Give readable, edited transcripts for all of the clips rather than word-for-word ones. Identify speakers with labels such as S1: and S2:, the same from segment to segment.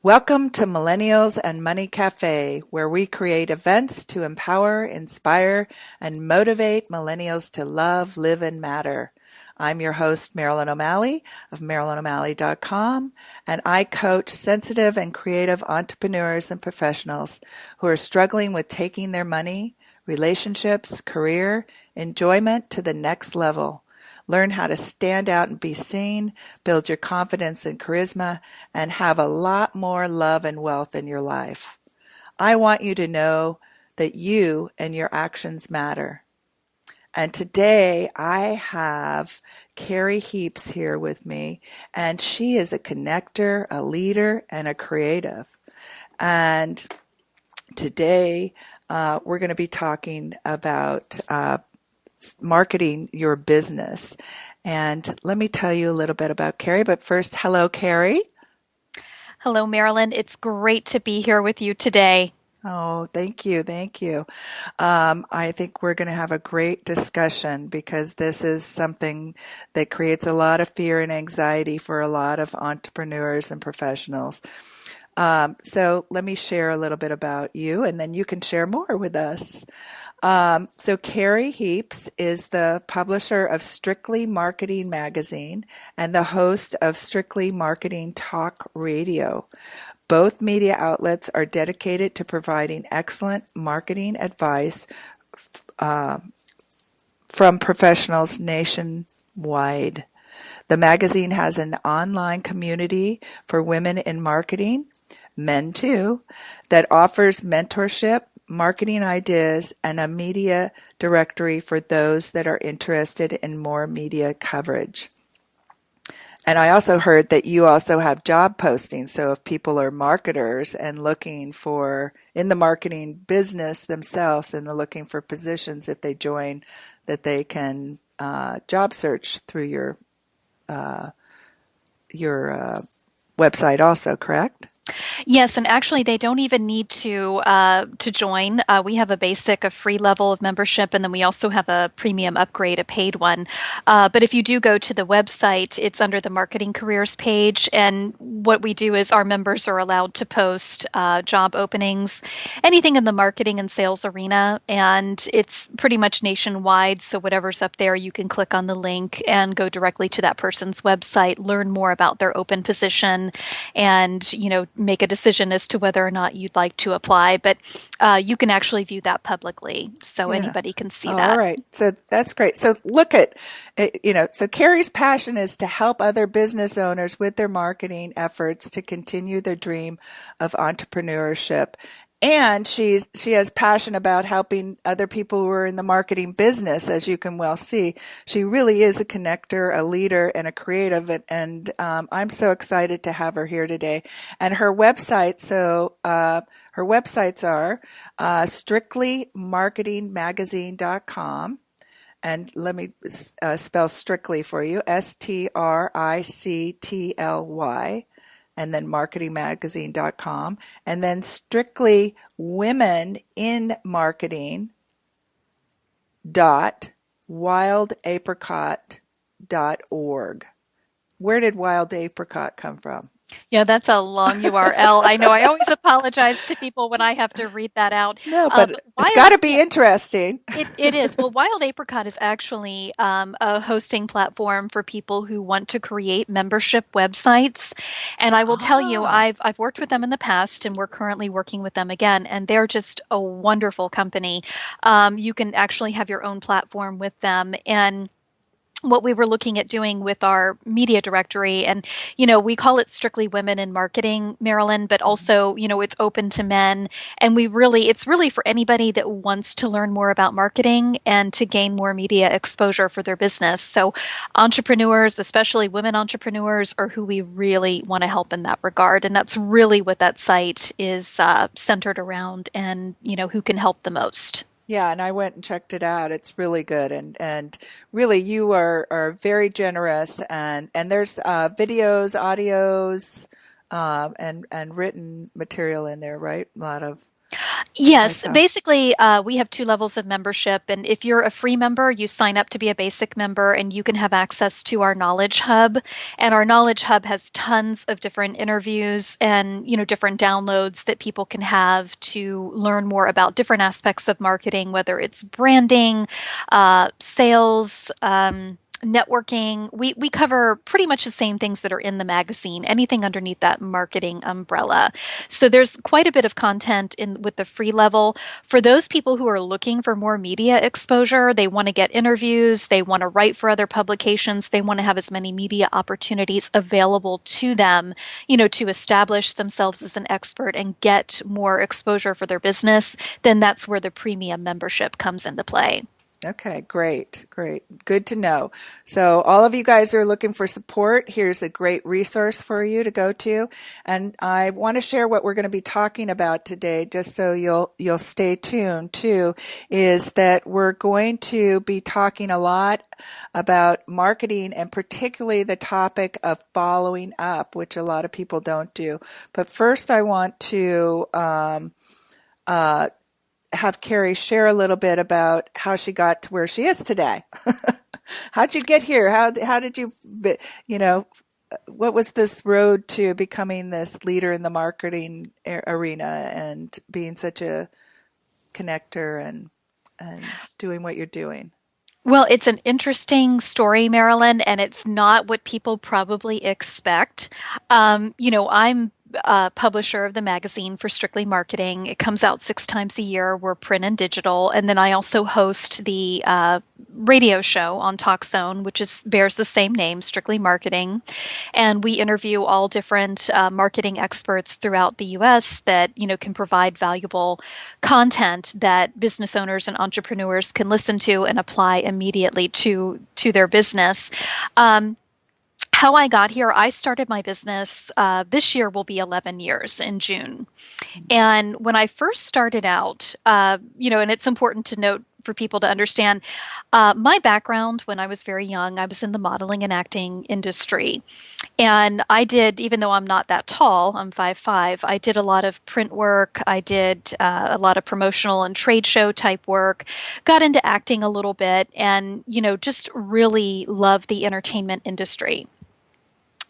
S1: Welcome to Millennials and Money Cafe, where we create events to empower, inspire, and motivate millennials to love, live, and matter. I'm your host, Marilyn O'Malley of MarilynO'Malley.com, and I coach sensitive and creative entrepreneurs and professionals who are struggling with taking their money, relationships, career, enjoyment to the next level. Learn how to stand out and be seen, build your confidence and charisma, and have a lot more love and wealth in your life. I want you to know that you and your actions matter. And today I have Kerry Heaps here with me, and she is a connector, a leader, and a creative. And today we're going to be talking about marketing your business. And let me tell you a little bit about Kerry. But first, hello, Kerry.
S2: Hello, Marilyn. It's great to be here with you today.
S1: Oh, thank you. Thank you. I think we're going to have a great discussion because this is something that creates a lot of fear and anxiety for a lot of entrepreneurs and professionals. So let me share a little bit about you, and then you can share more with us. So Kerry Heaps is the publisher of Strictly Marketing Magazine and the host of Strictly Marketing Talk Radio. Both media outlets are dedicated to providing excellent marketing advice from professionals nationwide. The magazine has an online community for women in marketing, men too, that offers mentorship, marketing ideas, and a media directory for those that are interested in more media coverage. And I also heard that you also have job postings. So if people are marketers and looking for, in the marketing business themselves, and they're looking for positions, if they join, that they can job search through your website also, correct?
S2: Yes, and actually, they don't even need to join. We have a basic, a free level of membership, and then we also have a premium upgrade, a paid one. But if you do go to the website, it's under the marketing careers page, and what we do is our members are allowed to post job openings, anything in the marketing and sales arena, and it's pretty much nationwide. So whatever's up there, you can click on the link and go directly to that person's website, learn more about their open position, and make a decision as to whether or not you'd like to apply. But you can actually view that publicly, so anybody can see that.
S1: All right. So that's great. So look at, so Kerry's passion is to help other business owners with their marketing efforts to continue their dream of entrepreneurship. And she has passion about helping other people who are in the marketing business, as you can well see. She really is a connector, a leader, and a creative, and I'm so excited to have her here today. And her website, her websites are strictlymarketingmagazine.com. And let me spell strictly for you, STRICTLY. And then marketingmagazine.com, and then Strictly Women in Marketing .wildapricot.org. Where did Wild Apricot come from?
S2: Yeah, that's a long URL. I know. I always apologize to people when I have to read that out.
S1: No, but it's got to be interesting.
S2: It is. Well, Wild Apricot is actually a hosting platform for people who want to create membership websites. And I will tell you, I've worked with them in the past, and we're currently working with them again. And they're just a wonderful company. You can actually have your own platform with them. And what we were looking at doing with our media directory, and we call it Strictly Women in Marketing, Marilyn, but also it's open to men, and it's really for anybody that wants to learn more about marketing and to gain more media exposure for their business. So entrepreneurs, especially women entrepreneurs, are who we really want to help in that regard, and that's really what that site is centered around, and who can help the most.
S1: Yeah, and I went and checked it out. It's really good, and really you are very generous, and there's videos, audios, and written material in there, right? A lot of I
S2: Yes,
S1: saw.
S2: basically, we have two levels of membership. And if you're a free member, you sign up to be a basic member and you can have access to our Knowledge Hub. And our Knowledge Hub has tons of different interviews and, different downloads that people can have to learn more about different aspects of marketing, whether it's branding, sales, networking. We cover pretty much the same things that are in the magazine, anything underneath that marketing umbrella. So there's quite a bit of content in with the free level. For those people who are looking for more media exposure, they want to get interviews, they want to write for other publications, they want to have as many media opportunities available to them, to establish themselves as an expert and get more exposure for their business, then that's where the premium membership comes into play.
S1: Okay, great, great. Good to know. So, all of you guys who are looking for support, here's a great resource for you to go to. And I want to share what we're going to be talking about today, just so you'll stay tuned too, is that we're going to be talking a lot about marketing and particularly the topic of following up, which a lot of people don't do. But first, I want to uh, have Kerry share a little bit about how she got to where she is today. How'd you get here? How did you, you know, what was this road to becoming this leader in the marketing arena and being such a connector and doing what you're doing?
S2: Well, it's an interesting story, Marilyn, and it's not what people probably expect. I'm a publisher of the magazine for Strictly Marketing. It comes out 6 times a year. We're print and digital, and then I also host the radio show on TalkZone, which bears the same name, Strictly Marketing, and we interview all different marketing experts throughout the U.S. that can provide valuable content that business owners and entrepreneurs can listen to and apply immediately to their business. How I got here, I started my business this year will be 11 years in June. And when I first started out, and it's important to note for people to understand my background when I was very young, I was in the modeling and acting industry. And I did, even though I'm not that tall, I'm 5'5", I did a lot of print work. I did a lot of promotional and trade show type work, got into acting a little bit, and, just really loved the entertainment industry.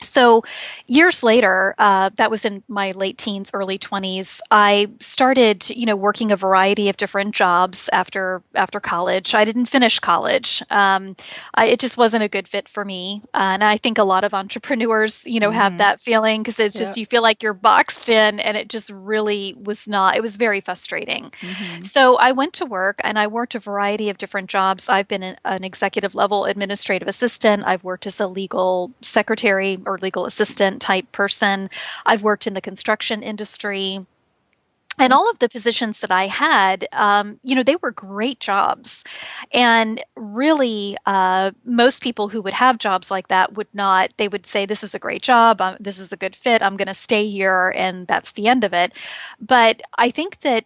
S2: So years later, that was in my late teens, early 20s, I started, working a variety of different jobs after college. I didn't finish college. It just wasn't a good fit for me. And I think a lot of entrepreneurs, have
S1: Mm-hmm.
S2: that feeling because it's just,
S1: Yep.
S2: you feel like you're boxed in and it just really was not, it was very frustrating.
S1: Mm-hmm.
S2: So I went to work and I worked a variety of different jobs. I've been an executive level administrative assistant. I've worked as a legal secretary or legal assistant type person. I've worked in the construction industry. And all of the positions that I had, they were great jobs. And really, most people who would have jobs like that would not, they would say, this is a great job. This is a good fit. I'm going to stay here. And that's the end of it. But I think that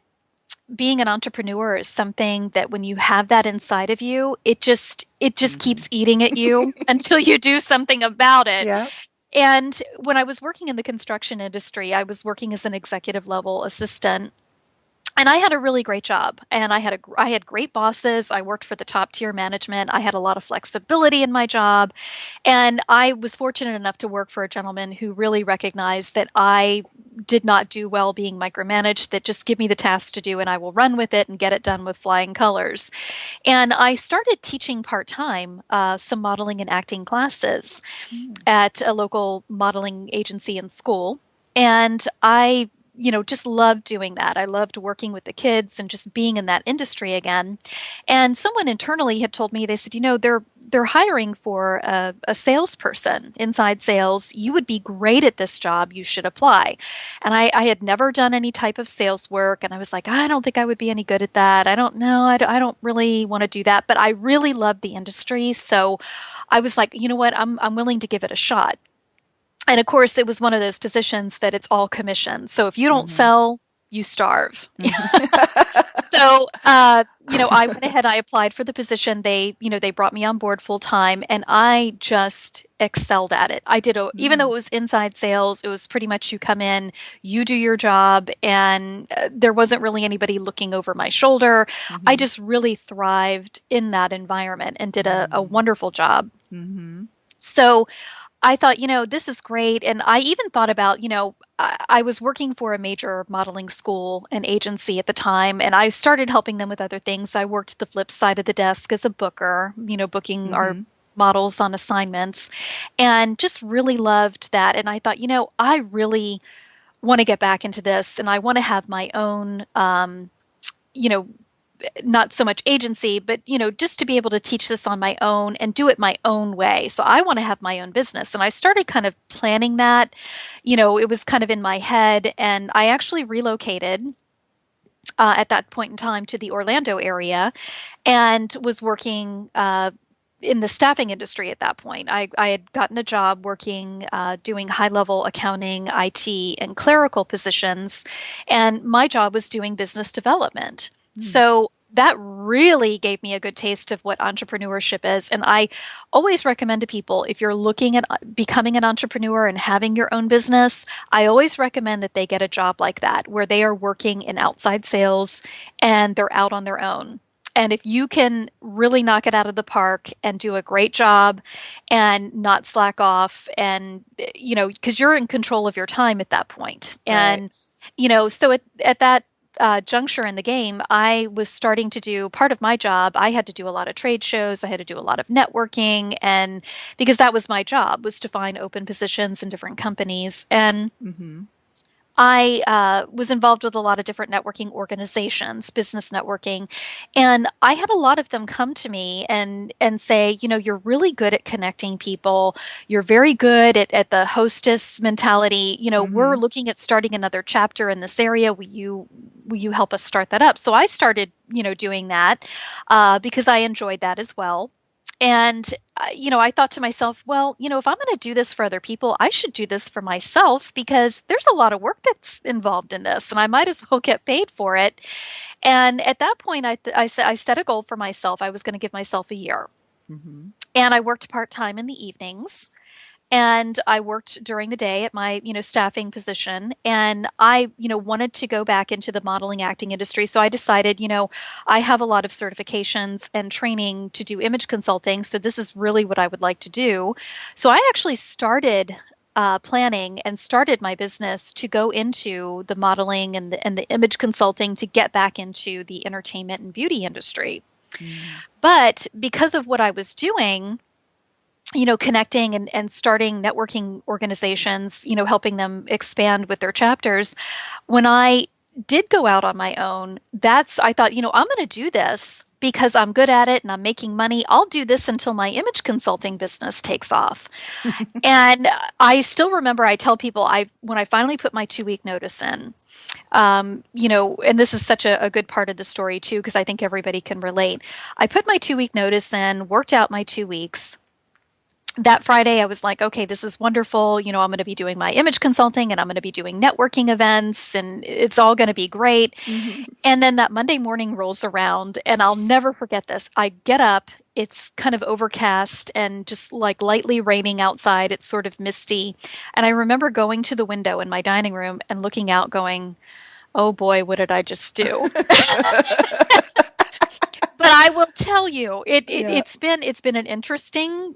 S2: being an entrepreneur is something that when you have that inside of you, it just
S1: Mm-hmm.
S2: keeps eating at you until you do something about it.
S1: Yeah.
S2: And when I was working in the construction industry, I was working as an executive level assistant. And I had a really great job, and I had great bosses. I worked for the top tier management. I had a lot of flexibility in my job, and I was fortunate enough to work for a gentleman who really recognized that I did not do well being micromanaged. That just give me the task to do, and I will run with it and get it done with flying colors. And I started teaching part time some modeling and acting classes
S1: Mm-hmm.
S2: at a local modeling agency and school. And I just loved doing that. I loved working with the kids and just being in that industry again. And someone internally had told me, they said, they're hiring for a salesperson, inside sales. You would be great at this job. You should apply. And I had never done any type of sales work. And I was like, I don't think I would be any good at that. I don't know. I don't really want to do that. But I really love the industry. So I was like, you know what? I'm willing to give it a shot. And of course, it was one of those positions that it's all commission. So if you don't
S1: Mm-hmm.
S2: sell, you starve.
S1: Mm-hmm.
S2: So, I went ahead, I applied for the position. They brought me on board full time and I just excelled at it. Even though
S1: Mm,
S2: it was inside sales, it was pretty much you come in, you do your job, and there wasn't really anybody looking over my shoulder. I
S1: mhm,
S2: just really thrived in that environment and did a
S1: mm,
S2: wonderful job.
S1: mhm,
S2: So, I thought, this is great. And I even thought about, I was working for a major modeling school and agency at the time, and I started helping them with other things. I worked the flip side of the desk as a booker, booking our
S1: mhm,
S2: models on assignments, and just really loved that. And I thought, I really want to get back into this and I want to have my own, you know, not so much agency, but just to be able to teach this on my own and do it my own way. So I want to have my own business. And I started kind of planning that. It was kind of in my head. And I actually relocated at that point in time to the Orlando area and was working in the staffing industry at that point. I had gotten a job working, doing high level accounting, IT, and clerical positions. And my job was doing business development.
S1: mm,
S2: So that really gave me a good taste of what entrepreneurship is. And I always recommend to people, if you're looking at becoming an entrepreneur and having your own business, I always recommend that they get a job like that, where they are working in outside sales and they're out on their own. And if you can really knock it out of the park and do a great job and not slack off, and, because you're in control of your time at that point.
S1: right.
S2: And, so at that juncture in the game, I was starting to do part of my job. I had to do a lot of trade shows. I had to do a lot of networking. And because that was my job, was to find open positions in different companies. And
S1: Mhm,
S2: I was involved with a lot of different networking organizations, business networking, and I had a lot of them come to me and say, you're really good at connecting people. You're very good at the hostess mentality. We're
S1: mhm,
S2: looking at starting another chapter in this area. Will you help us start that up? So I started, doing that because I enjoyed that as well. And, I thought to myself, well, if I'm going to do this for other people, I should do this for myself because there's a lot of work that's involved in this and I might as well get paid for it. And at that point, I set a goal for myself. I was going to give myself a year.
S1: mhm,
S2: And I worked part time in the evenings and I worked during the day at my, staffing position. And I, wanted to go back into the modeling acting industry. So I decided, I have a lot of certifications and training to do image consulting. So this is really what I would like to do. So I actually started planning and started my business to go into the modeling and the image consulting to get back into the entertainment and beauty industry.
S1: mm,
S2: But because of what I was doing, connecting and starting networking organizations, helping them expand with their chapters. When I did go out on my own, I thought, I'm going to do this because I'm good at it and I'm making money. I'll do this until my image consulting business takes off. And I still remember I tell people when I finally put my 2 week notice in, and this is such a good part of the story too, because I think everybody can relate. I put my 2 week notice in, worked out my 2 weeks. That Friday, I was like, okay, this is wonderful. I'm going to be doing my image consulting and I'm going to be doing networking events and it's all going to be great.
S1: mhm.
S2: And then that Monday morning rolls around and I'll never forget this. I get up, it's kind of overcast and just like lightly raining outside. It's sort of misty. And I remember going to the window in my dining room and looking out going, oh boy, what did I just do? But I will tell you,
S1: Yeah.
S2: it's been an interesting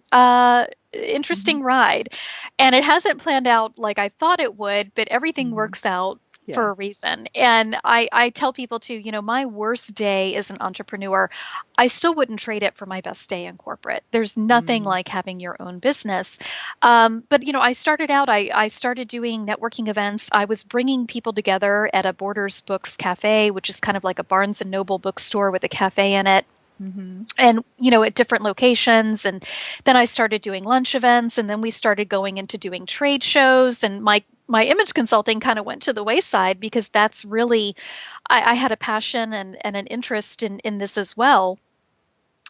S1: Mhm.
S2: interesting ride, and it hasn't planned out like I thought it would, but everything
S1: Mhm.
S2: works out
S1: Yeah.
S2: for a reason. And I tell people too, my worst day as an entrepreneur, I still wouldn't trade it for my best day in corporate. There's nothing
S1: Mm,
S2: like having your own business. But I started out, I started doing networking events. I was bringing people together at a Borders Books cafe, which is kind of like a Barnes and Noble bookstore with a cafe in it
S1: mhm,
S2: and at different locations. And then I started doing lunch events, and then we started going into doing trade shows, and my image consulting kind of went to the wayside because that's really I had a passion and an interest in this as well.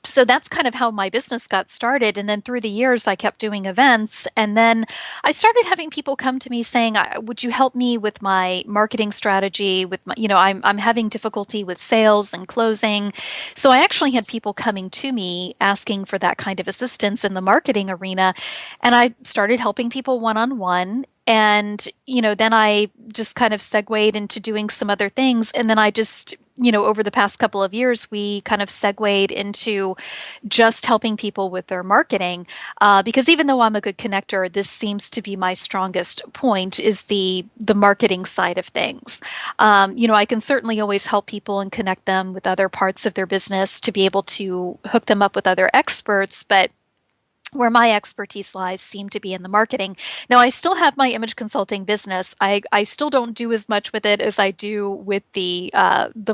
S2: So that's kind of how my business got started. And then through the years, I kept doing events. And then I started having people come to me saying, would you help me with my marketing strategy? With my, I'm having difficulty with sales and closing. So I actually had people coming to me asking for that kind of assistance in the marketing arena. And I started helping people one on one. And, then I just kind of segued into doing some other things. And then I just, over the past couple of years, we kind of segued into just helping people with their marketing. Because even though I'm a good connector, this seems to be my strongest point is the marketing side of things. I can certainly always help people and connect them with other parts of their business to be able to hook them up with other experts. But where my expertise lies seem to be in the marketing. Now, I still have my image consulting business. I still don't do as much with it as I do with the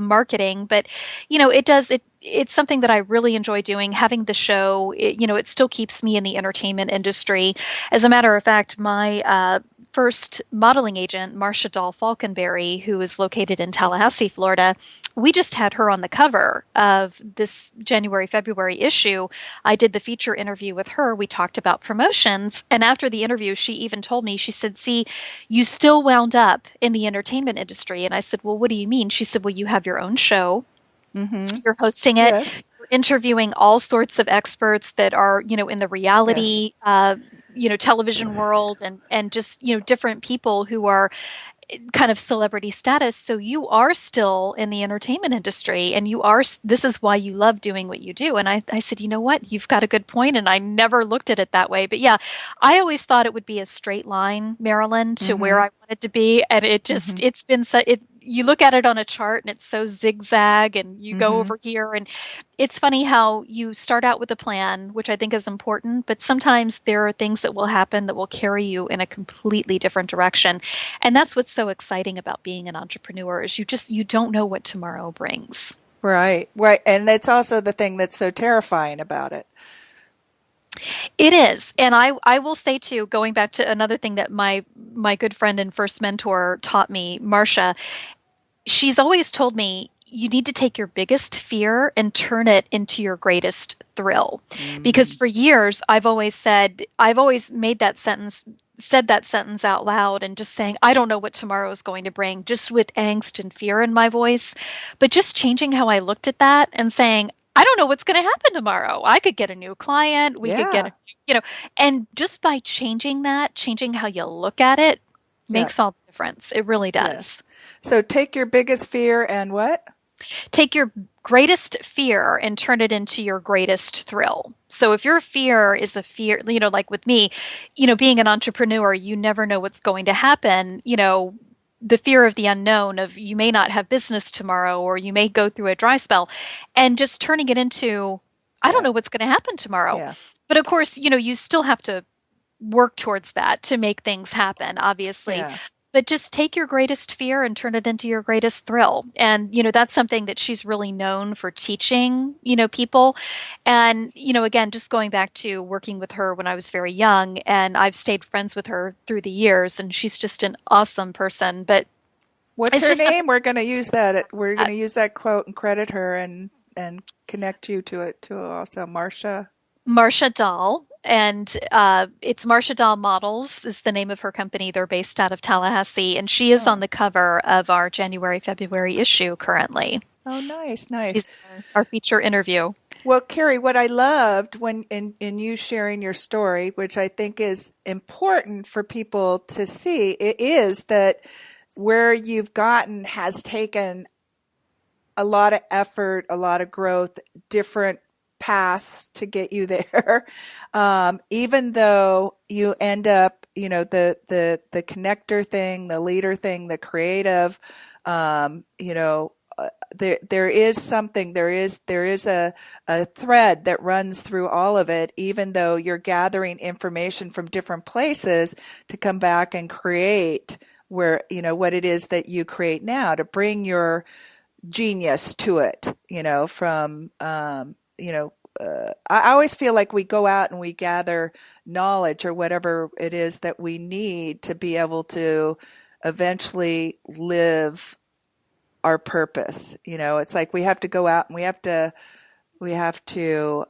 S2: marketing, but it's something that I really enjoy doing. Having the show, it still keeps me in the entertainment industry. As a matter of fact, my first modeling agent, Marcia Dahl Falconberry, who is located in Tallahassee, Florida, we just had her on the cover of this January-February issue. I did the feature interview with her. We talked about promotions. And after the interview, she even told me, she said, see, you still wound up in the entertainment industry. And I said, well, what do you mean? She said, well, you have your own show.
S1: Mm-hmm.
S2: You're hosting it.
S1: Yes.
S2: You're interviewing all sorts of experts that are, in the reality, television world and just, different people who are kind of celebrity status. So you are still in the entertainment industry and this is why you love doing what you do. And I said, you know what, you've got a good point. And I never looked at it that way. But yeah, I always thought it would be a straight line, Marilyn, to
S1: Mm-hmm.
S2: where I wanted to be. And it's been you look at it on a chart and it's so zigzag and you go over here and it's funny how you start out with a plan, which I think is important, but sometimes there are things that will happen that will carry you in a completely different direction. And that's what's so exciting about being an entrepreneur is you don't know what tomorrow brings.
S1: Right. And that's also the thing that's so terrifying about it.
S2: It is. And I will say too, going back to another thing that my good friend and first mentor taught me, Marcia, she's always told me you need to take your biggest fear and turn it into your greatest thrill. Because for years I've always said that sentence out loud and just saying, I don't know what tomorrow is going to bring, just with angst and fear in my voice. But just changing how I looked at that and saying, I don't know what's going to happen tomorrow. I could get a new client. We could get, and just by changing how you look at it makes all the difference. It really does.
S1: Yes. So take your biggest fear and what?
S2: Take your greatest fear and turn it into your greatest thrill. So if your fear is a fear, like with me, being an entrepreneur, you never know what's going to happen, the fear of the unknown of you may not have business tomorrow or you may go through a dry spell and just turning it into, I don't know what's going to happen tomorrow.
S1: Yeah.
S2: But of course, you still have to work towards that to make things happen, obviously.
S1: Yeah.
S2: But just take your greatest fear and turn it into your greatest thrill. And, that's something that she's really known for teaching, people. And, again, just going back to working with her when I was very young, and I've stayed friends with her through the years, and she's just an awesome person. But
S1: what's her name? We're going to use that. We're going to use that quote and credit her and connect you to it too. Also, Marcia
S2: Dahl. And it's Marcia Dahl Models is the name of her company. They're based out of Tallahassee, and she is on the cover of our January-February issue currently.
S1: Oh, nice.
S2: She's our feature interview.
S1: Well, Kerry, what I loved when in you sharing your story, which I think is important for people to see, it is that where you've gotten has taken a lot of effort, a lot of growth, different paths to get you there. Even though you end up, the connector thing, the leader thing, the creative, there is something, there is a thread that runs through all of it, even though you're gathering information from different places to come back and create where, what it is that you create now, to bring your genius to it, from, I always feel like we go out and we gather knowledge or whatever it is that we need to be able to eventually live our purpose. It's like we have to go out and we have to We have to,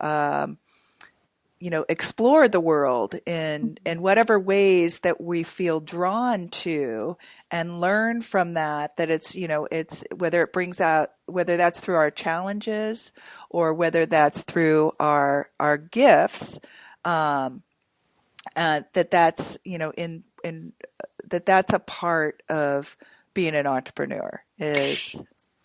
S1: explore the world in whatever ways that we feel drawn to and learn from that, that it's whether it brings out, whether that's through our challenges or whether that's through our gifts, um, that's, in that's a part of being an entrepreneur is,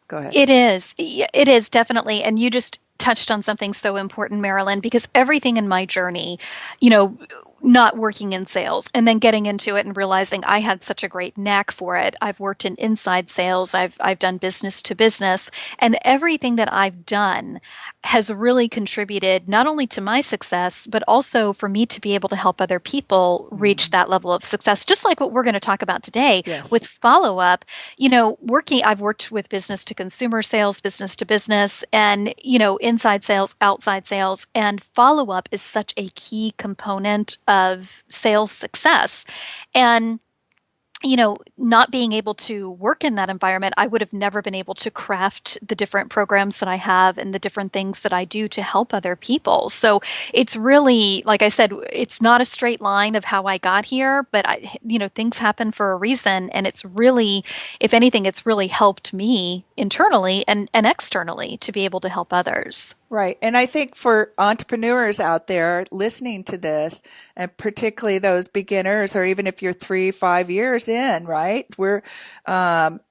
S1: go ahead.
S2: It is. It is definitely. And you just touched on something so important, Marilyn, because everything in my journey, you know, not working in sales and then getting into it and realizing I had such a great knack for it. I've worked in inside sales. I've done business to business, and everything that I've done has really contributed not only to my success, but also for me to be able to help other people reach that level of success. Just like what we're going to talk about today
S1: Yes.
S2: with follow up, I've worked with business to consumer sales, business to business, and, inside sales, outside sales, and follow up is such a key component of sales success. And not being able to work in that environment, I would have never been able to craft the different programs that I have and the different things that I do to help other people. So it's really, like I said, it's not a straight line of how I got here, but things happen for a reason. And it's really, if anything, it's really helped me internally and externally to be able to help others.
S1: Right. And I think for entrepreneurs out there listening to this, and particularly those beginners, or even if you're 3-5 years in, right,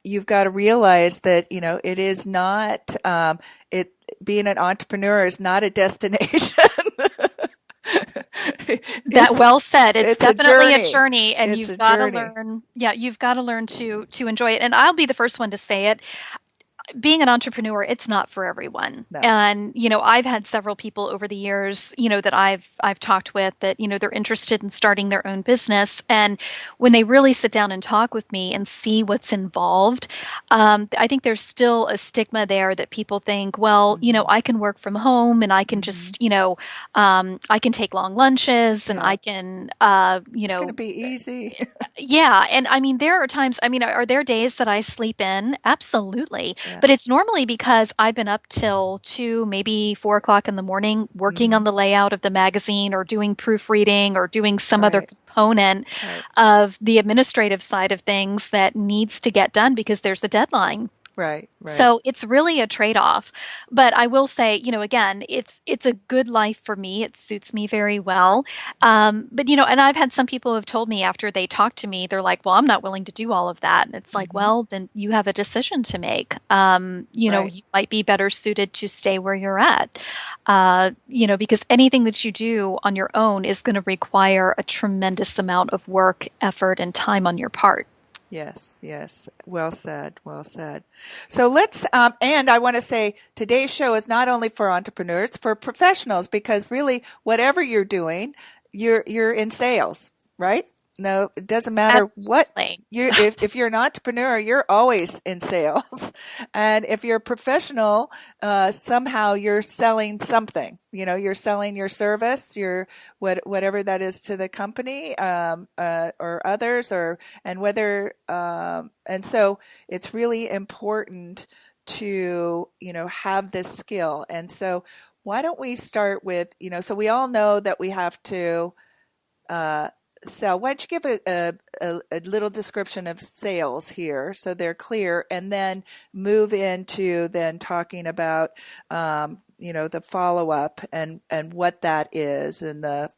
S1: you've got to realize that, it is not, being an entrepreneur is not a destination.
S2: That well said. It's definitely a
S1: journey.
S2: journey, and
S1: It's a
S2: you've got to
S1: journey.
S2: learn. Yeah, you've got to learn to enjoy it. And I'll be the first one to say it. Being an entrepreneur, it's not for everyone.
S1: No.
S2: And, I've had several people over the years, that I've talked with that, they're interested in starting their own business. And when they really sit down and talk with me and see what's involved, I think there's still a stigma there that people think, well, I can work from home and I can just, I can take long lunches and I can,
S1: It's going to be easy.
S2: yeah. And I mean, there are times, are there days that I sleep in? Absolutely.
S1: Yeah.
S2: But it's normally because I've been up till 2, maybe 4 o'clock in the morning, working on the layout of the magazine or doing proofreading or doing some other component of the administrative side of things that needs to get done because there's a deadline.
S1: Right.
S2: So it's really a trade-off. But I will say, again, it's a good life for me. It suits me very well. But, and I've had some people who have told me after they talk to me, they're like, well, I'm not willing to do all of that. And it's like, well, then you have a decision to make. You might be better suited to stay where you're at, because anything that you do on your own is going to require a tremendous amount of work, effort, and time on your part.
S1: Yes. Well said. So let's, and I want to say today's show is not only for entrepreneurs, for professionals, because really whatever you're doing, you're in sales, right? No, it doesn't matter what if you're an entrepreneur, you're always in sales. And if you're a professional, somehow you're selling something, you're selling your service, whatever that is to the company, or others, and so it's really important to, have this skill. And so why don't we start with, so we all know that we have to, sell. Why don't you give a little description of sales here so they're clear, and then move into then talking about the follow-up and what that is, and the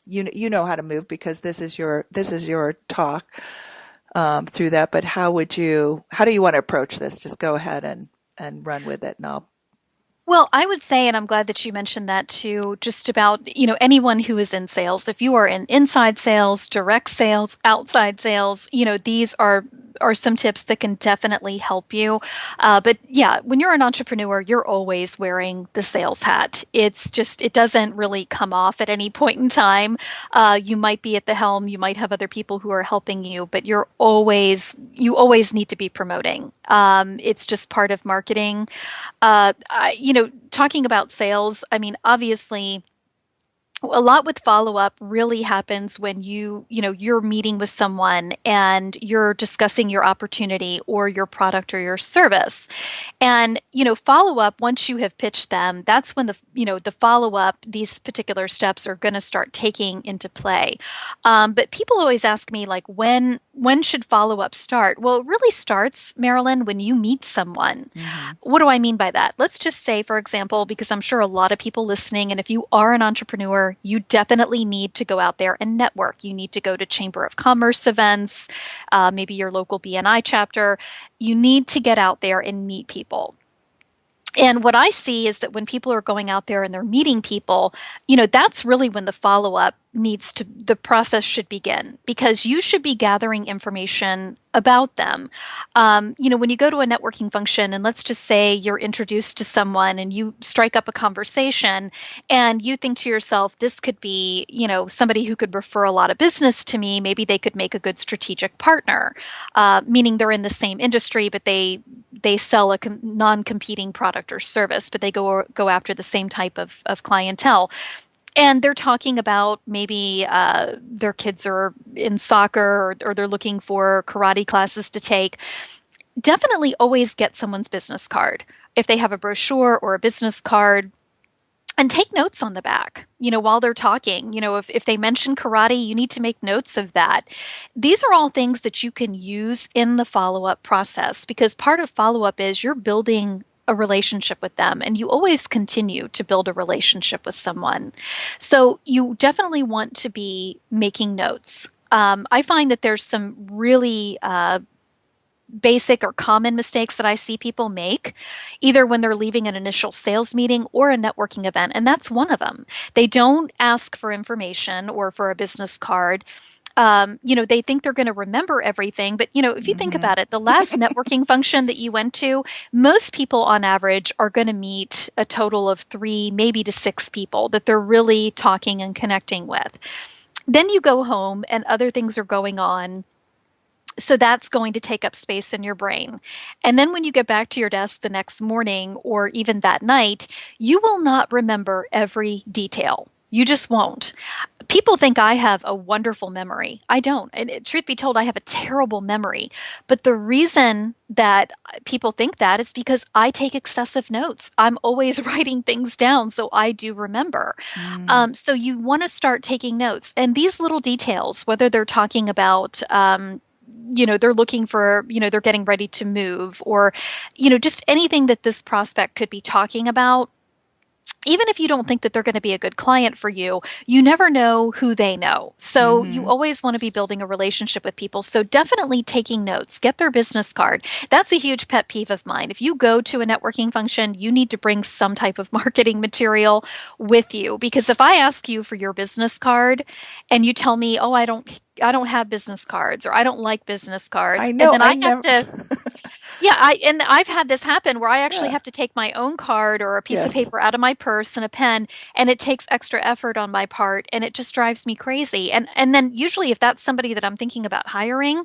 S1: you know how to move because this is your talk through that. But how do you want to approach this? Just go ahead and run with it, and I'll.
S2: Well, I would say, and I'm glad that you mentioned that too, just about, anyone who is in sales. If you are in inside sales, direct sales, outside sales, these are some tips that can definitely help you. But yeah, when you're an entrepreneur, you're always wearing the sales hat. It's just, it doesn't really come off at any point in time. You might be at the helm, you might have other people who are helping you, but you always need to be promoting. It's just part of marketing. Talking about sales, obviously A lot with follow up really happens when you're meeting with someone and you're discussing your opportunity or your product or your service. And, follow up, once you have pitched them, that's when the follow up, these particular steps are going to start taking into play. But people always ask me, like, when should follow up start? Well, it really starts, Marilyn, when you meet someone.
S1: Mm-hmm.
S2: What do I mean by that? Let's just say, for example, because I'm sure a lot of people listening, and if you are an entrepreneur, you definitely need to go out there and network. You need to go to Chamber of Commerce events, maybe your local BNI chapter. You need to get out there and meet people. And what I see is that when people are going out there and they're meeting people, that's really when the follow-up the process should begin, because you should be gathering information about them. When you go to a networking function and let's just say you're introduced to someone and you strike up a conversation and you think to yourself, this could be, somebody who could refer a lot of business to me. Maybe they could make a good strategic partner, meaning they're in the same industry, but they sell a non-competing product or service, but they go after the same type of clientele. And they're talking about maybe their kids are in soccer or they're looking for karate classes to take. Definitely always get someone's business card. If they have a brochure or a business card, and take notes on the back, while they're talking. If they mention karate, you need to make notes of that. These are all things that you can use in the follow-up process, because part of follow-up is you're building a relationship with them, and you always continue to build a relationship with someone. So you definitely want to be making notes. I find that there's some really basic or common mistakes that I see people make, either when they're leaving an initial sales meeting or a networking event, and that's one of them. They don't ask for information or for a business card. They think they're going to remember everything. But, if you think
S1: Mm-hmm.
S2: about it, the last networking function that you went to, most people on average are going to meet a total of 3, maybe to 6 people that they're really talking and connecting with. Then you go home and other things are going on. So that's going to take up space in your brain. And then when you get back to your desk the next morning or even that night, you will not remember every detail. You just won't. People think I have a wonderful memory. I don't. And truth be told, I have a terrible memory. But the reason that people think that is because I take excessive notes. I'm always writing things down, so I do remember.
S1: Mm.
S2: So you want to start taking notes. And these little details, whether they're talking about they're looking for, they're getting ready to move, or, just anything that this prospect could be talking about. Even if you don't think that they're going to be a good client for you, you never know who they know. So you
S1: Mm-hmm.
S2: always want to be building a relationship with people. So definitely taking notes, get their business card. That's a huge pet peeve of mine. If you go to a networking function, you need to bring some type of marketing material with you, because if I ask you for your business card and you tell me, oh, I don't have business cards, or I don't like business cards,
S1: I
S2: and
S1: know.
S2: then
S1: I
S2: I have
S1: never.
S2: to yeah, I've had this happen where I actually
S1: Yeah.
S2: have to take my own card or a piece of
S1: Yes.
S2: paper out of my purse and a pen, and it takes extra effort on my part, and it just drives me crazy. And then usually if that's somebody that I'm thinking about hiring,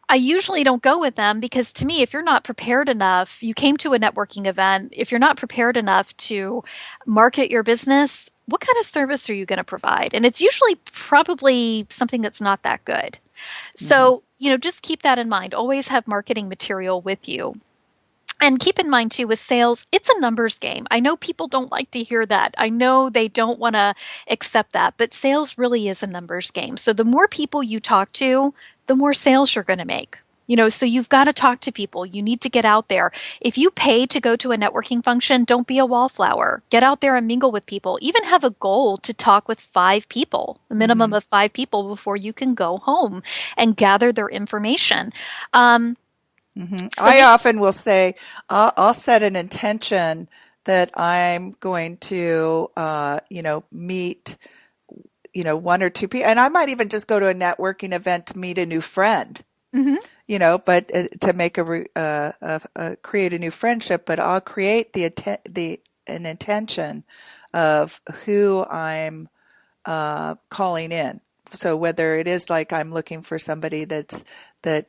S2: I usually don't go with them, because to me, if you're not prepared enough, you came to a networking event, if you're not prepared enough to market your business, what kind of service are you going to provide? And it's usually probably something that's not that good.
S1: Mm-hmm.
S2: So, just keep that in mind. Always have marketing material with you. And keep in mind too, with sales, it's a numbers game. I know people don't like to hear that. I know they don't want to accept that, but sales really is a numbers game. So the more people you talk to, the more sales you're going to make. So you've got to talk to people. You need to get out there. If you pay to go to a networking function, don't be a wallflower. Get out there and mingle with people. Even have a goal to talk with 5 people, a minimum
S1: Mm-hmm.
S2: of 5 people before you can go home and gather their information. Um,
S1: Mm-hmm.
S2: so
S1: I
S2: make,
S1: often will say, I'll set an intention that I'm going to, meet, 1 or 2 people, and I might even just go to a networking event to meet a new friend.
S2: Mhm.
S1: But to make create a new friendship, but I'll create an intention of who I'm calling in So whether it is like I'm looking for somebody that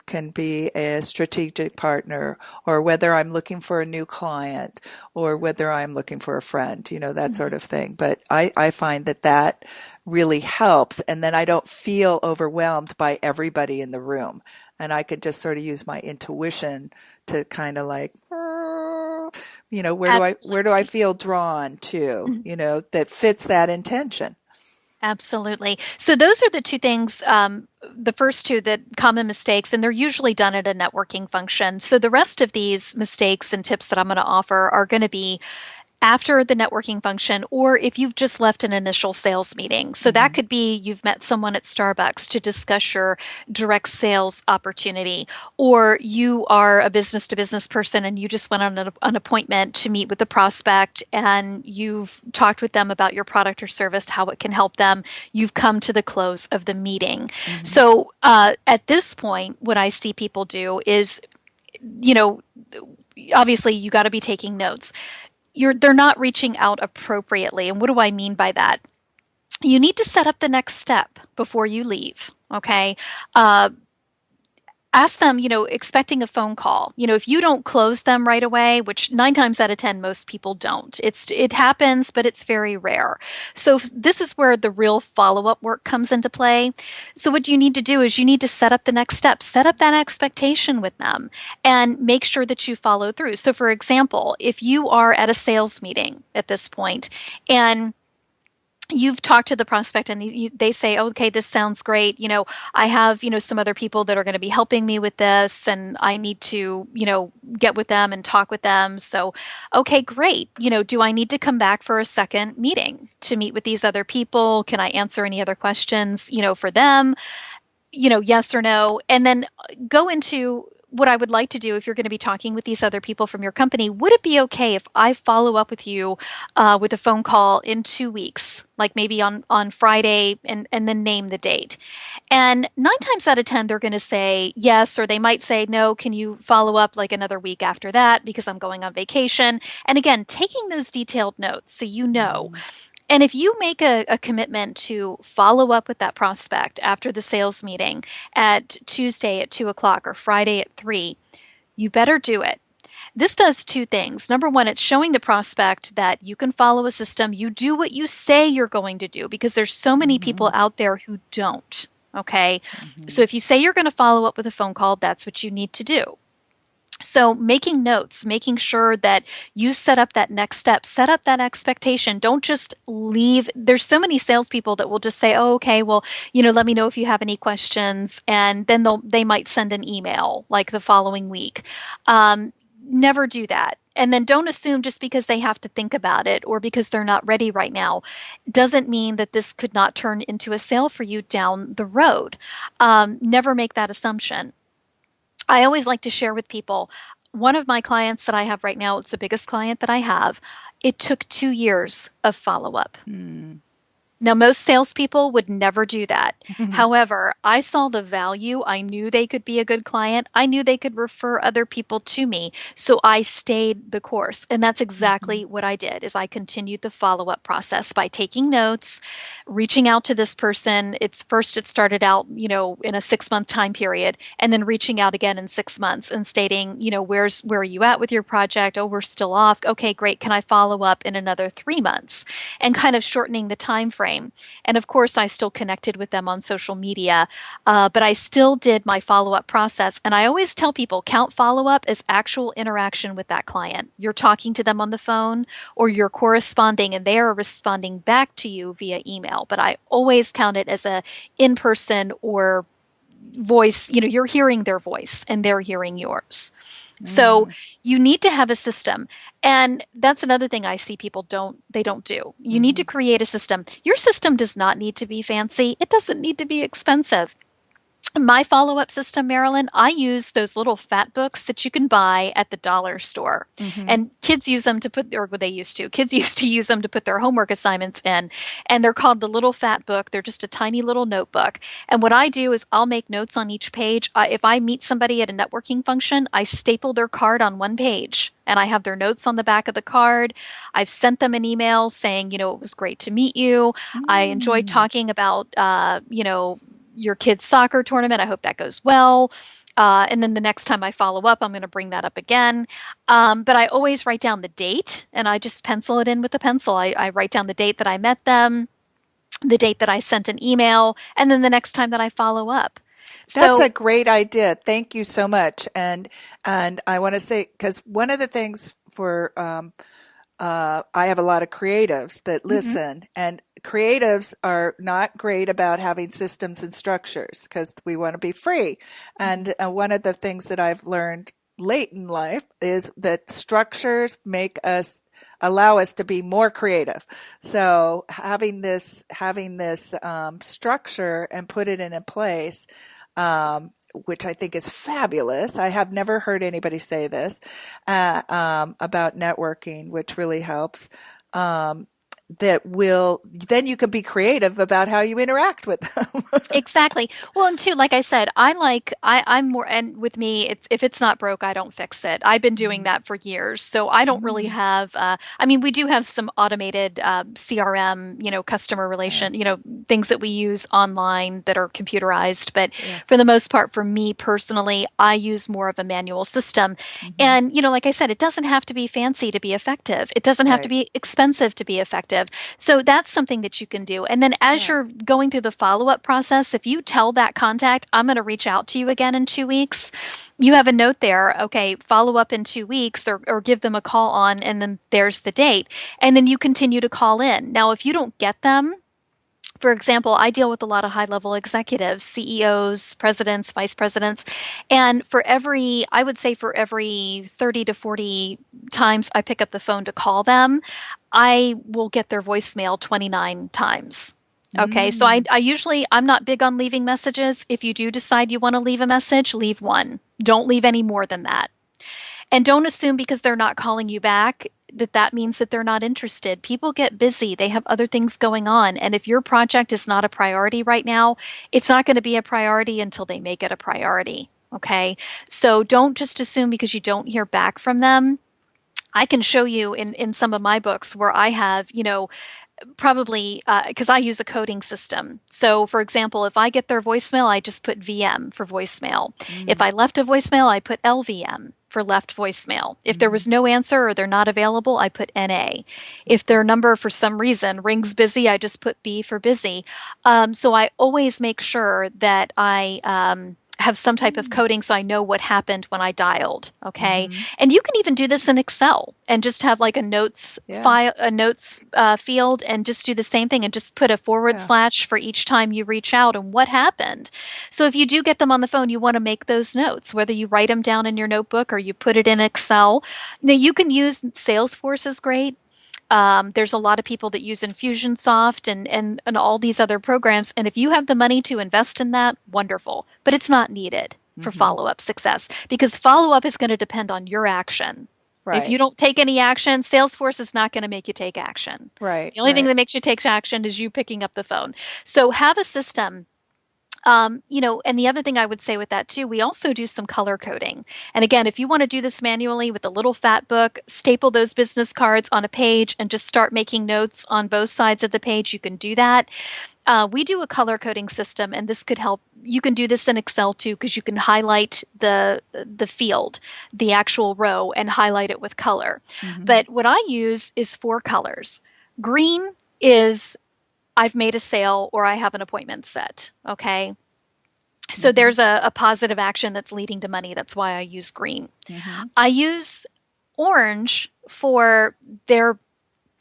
S1: can be a strategic partner, or whether I'm looking for a new client, or whether I'm looking for a friend, that sort of thing. But I find that really helps. And then I don't feel overwhelmed by everybody in the room. And I could just sort of use my intuition to kind of like, where do I
S2: Absolutely.
S1: feel drawn to, that fits that intention.
S2: Absolutely. So those are the two things, the first two that common mistakes, and they're usually done at a networking function. So the rest of these mistakes and tips that I'm going to offer are going to be after the networking function, or if you've just left an initial sales meeting. So that could be you've met someone at Starbucks to discuss your direct sales opportunity, or you are a business to business person and you just went on an appointment to meet with a prospect and you've talked with them about your product or service, how it can help them. You've come to the close of the meeting. So at this point, what I see people do is, you know, obviously you got to be taking notes. They're not reaching out appropriately. And what do I mean by that? You need to set up the next step before you leave. Okay. Ask them, expecting a phone call. If you don't close them right away, which 9 times out of 10, most people don't. It happens, but it's very rare. So this is where the real follow-up work comes into play. So what you need to do is you need to set up the next step, set up that expectation with them, and make sure that you follow through. So for example, if you are at a sales meeting at this point and you've talked to the prospect and they say, okay, this sounds great. I have, some other people that are going to be helping me with this and I need to, get with them and talk with them. So, okay, great. Do I need to come back for a second meeting to meet with these other people? Can I answer any other questions, for them? Yes or no. And then go into what I would like to do if you're going to be talking with these other people from your company. Would it be okay if I follow up with you with a phone call in 2 weeks, like maybe on Friday, and then name the date? And 9 times out of 10, they're going to say yes, or they might say no. Can you follow up like another week after that because I'm going on vacation? And again, taking those detailed notes so you know. And if you make a commitment to follow up with that prospect after the sales meeting at Tuesday at 2 o'clock or Friday at 3, you better do it. This does two things. Number one, it's showing the prospect that you can follow a system. You do what you say you're going to do, because there's so many people out there who don't. Okay. So if you say you're going to follow up with a phone call, that's what you need to do. So making notes, making sure that you set up that next step, set up that expectation. Don't just leave. There's so many salespeople that will just say, oh, okay, well, let me know if you have any questions. And then they might send an email like the following week. Never do that. And then don't assume just because they have to think about it or because they're not ready right now doesn't mean that this could not turn into a sale for you down the road. Never make that assumption. I always like to share with people, one of my clients that I have right now, it's the biggest client that I have. It took 2 years of follow-up. Now, most salespeople would never do that. However, I saw the value. I knew they could be a good client. I knew they could refer other people to me. So I stayed the course. And that's exactly what I did, is I continued the follow-up process by taking notes, reaching out to this person. It started out, in a 6-month time period, and then reaching out again in 6 months and stating, where are you at with your project? Oh, we're still off. Okay, great. Can I follow up in another 3 months? And kind of shortening the time frame. And of course, I still connected with them on social media, but I still did my follow-up process. And I always tell people, count follow-up as actual interaction with that client. You're talking to them on the phone or you're corresponding and they are responding back to you via email. But I always count it as a in-person or voice. You're hearing their voice and they're hearing yours. So you need to have a system. And that's another thing I see people don't do. You need to create a system. Your system does not need to be fancy. It doesn't need to be expensive. My follow-up system, Marilyn, I use those little fat books that you can buy at the dollar store.
S1: Mm-hmm.
S2: And kids use them to put, or what they used to, kids used to use them to put their homework assignments in. And they're called the little fat book. They're just a tiny little notebook. And what I do is I'll make notes on each page. If I meet somebody at a networking function, I staple their card on one page. And I have their notes on the back of the card. I've sent them an email saying, it was great to meet you. I enjoyed
S1: Mm.
S2: talking about, your kid's soccer tournament. I hope that goes well. And then the next time I follow up, I'm going to bring that up again. But I always write down the date and I just pencil it in with a pencil. I write down the date that I met them, the date that I sent an email, and then the next time that I follow up.
S1: That's a
S2: So,
S1: great idea. Thank you so much. And I want to say, because one of the things for I have a lot of creatives that
S2: mhm,
S1: listen, and creatives are not great about having systems and structures because we want to be free.
S2: mhm.
S1: And one of the things that I've learned late in life is that structures make us allow us to be more creative. So having this structure and put it in a place, which I think is fabulous. I have never heard anybody say this about networking, which really helps. Um, that will then you can be creative about how you interact with them.
S2: Exactly. Well, and two, like I said, I'm more, and with me, it's if it's not broke, I don't fix it. I've been doing that for years, so I don't really
S1: Mm,
S2: have. I mean, we do have some automated CRM, customer
S1: yeah,
S2: relation, things that we use online that are computerized. But
S1: yeah.
S2: for the most part, for me personally, I use more of a manual system.
S1: Hmm.
S2: And like I said, it doesn't have to be fancy to be effective. It doesn't have to
S1: Right.
S2: be expensive to be effective. So that's something that you can do. And then as
S1: Yeah.
S2: you're going through the follow up process, if you tell that contact, I'm going to reach out to you again in 2 weeks, you have a note there, okay, follow up in 2 weeks or give them a call on, and then there's the date. And then you continue to call in. Now, if you don't get them, for example, I deal with a lot of high level executives, CEOs, presidents, vice presidents. And I would say for every 30 to 40 times I pick up the phone to call them, I will get their voicemail 29 times. Okay, so
S1: Mm,
S2: I'm not big on leaving messages. If you do decide you want to leave a message, leave one. Don't leave any more than that. And don't assume because they're not calling you back that means that they're not interested. People get busy. They have other things going on. And if your project is not a priority right now, it's not going to be a priority until they make it a priority. Okay. So don't just assume because you don't hear back from them. I can show you in some of my books where I have, probably because I use a coding system. So, for example, if I get their voicemail, I just put VM for voicemail. If
S1: mm,
S2: I left a voicemail, I put LVM for left voicemail. If there
S1: mhm,
S2: was no answer or they're not available, I put NA. If their number for some reason rings busy, I just put B for busy. So I always make sure that I have some type of
S1: mm,
S2: coding so I know what happened when I dialed. Okay.
S1: mhm.
S2: And you can even do this in Excel and just have like a notes
S1: Yeah,
S2: file, a notes field, and just do the same thing and just put a forward
S1: yeah.
S2: slash for each time you reach out and what happened. So if you do get them on the phone, you want to make those notes, whether you write them down in your notebook or you put it in Excel. Now you can use Salesforce is great. There's a lot of people that use Infusionsoft and all these other programs. And if you have the money to invest in that, wonderful. But it's not needed for
S1: Hmm.
S2: follow up success because follow up is going to depend on your action. If you
S1: Right,
S2: don't take any action, Salesforce is not going to make you take action.
S1: right,
S2: The only thing
S1: right.
S2: that makes you take action is you picking up the phone. So have a system. And the other thing I would say with that too, we also do some color coding. And again, if you want to do this manually with a little fat book, staple those business cards on a page and just start making notes on both sides of the page, you can do that. We do a color coding system, and this could help. You can do this in Excel too, because you can highlight the field, the actual row, and highlight it with color.
S1: Hmm.
S2: But what I use is 4 colors. Green is I've made a sale or I have an appointment set. Okay. So
S1: Hmm.
S2: there's a positive action that's leading to money. That's why I use green.
S1: Hmm.
S2: I use orange for their